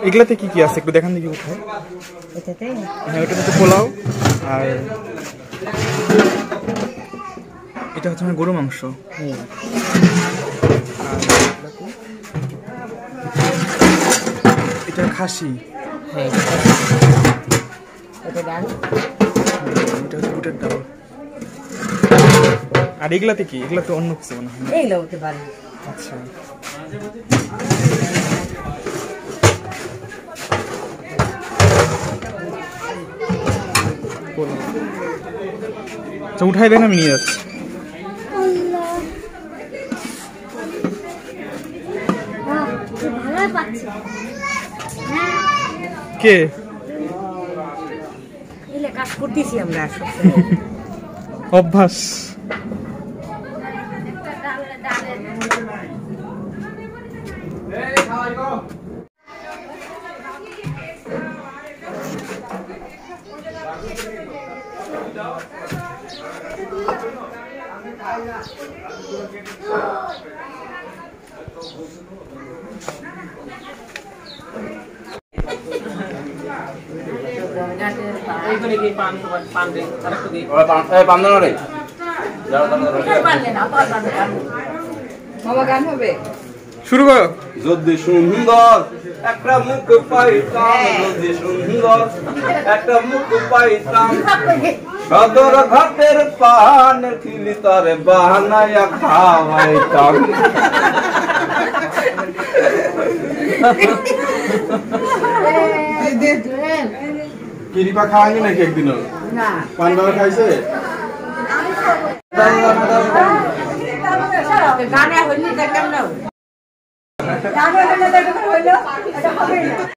এগুলাতে কি কি আছে একটু দেখান দেখি কোথায়। এটাতে হ্যাঁ, ওটাতে তো পোলাও, আর এটা হচ্ছে আমার গরু মাংস, এটা খাসি, এটা ডাল, এটা হচ্ছে বুটের ডাল। আর এগুলাতে কি? এগুলা তো অন্য কিছু মনে হয়। এইগুলো হতে পারে। আচ্ছা, আচ্ছা উঠাই দেন, আমি নিয়ে যাচ্ছি। কে কাজ করতেছি আমরা অভ্যাস। শুরু করো। যদি সুন্দর একটা মুখ পাইতাম, যদি সুন্দর একটা মুখ পাইতাম, সদর ঘাটের পান খিলি তারে বাহানায়া খাওয়াইতাম। কিরিপা খাওয়ানি নাকি একদিনও? পান বাবা খাইছে? গানে হইনি কেমন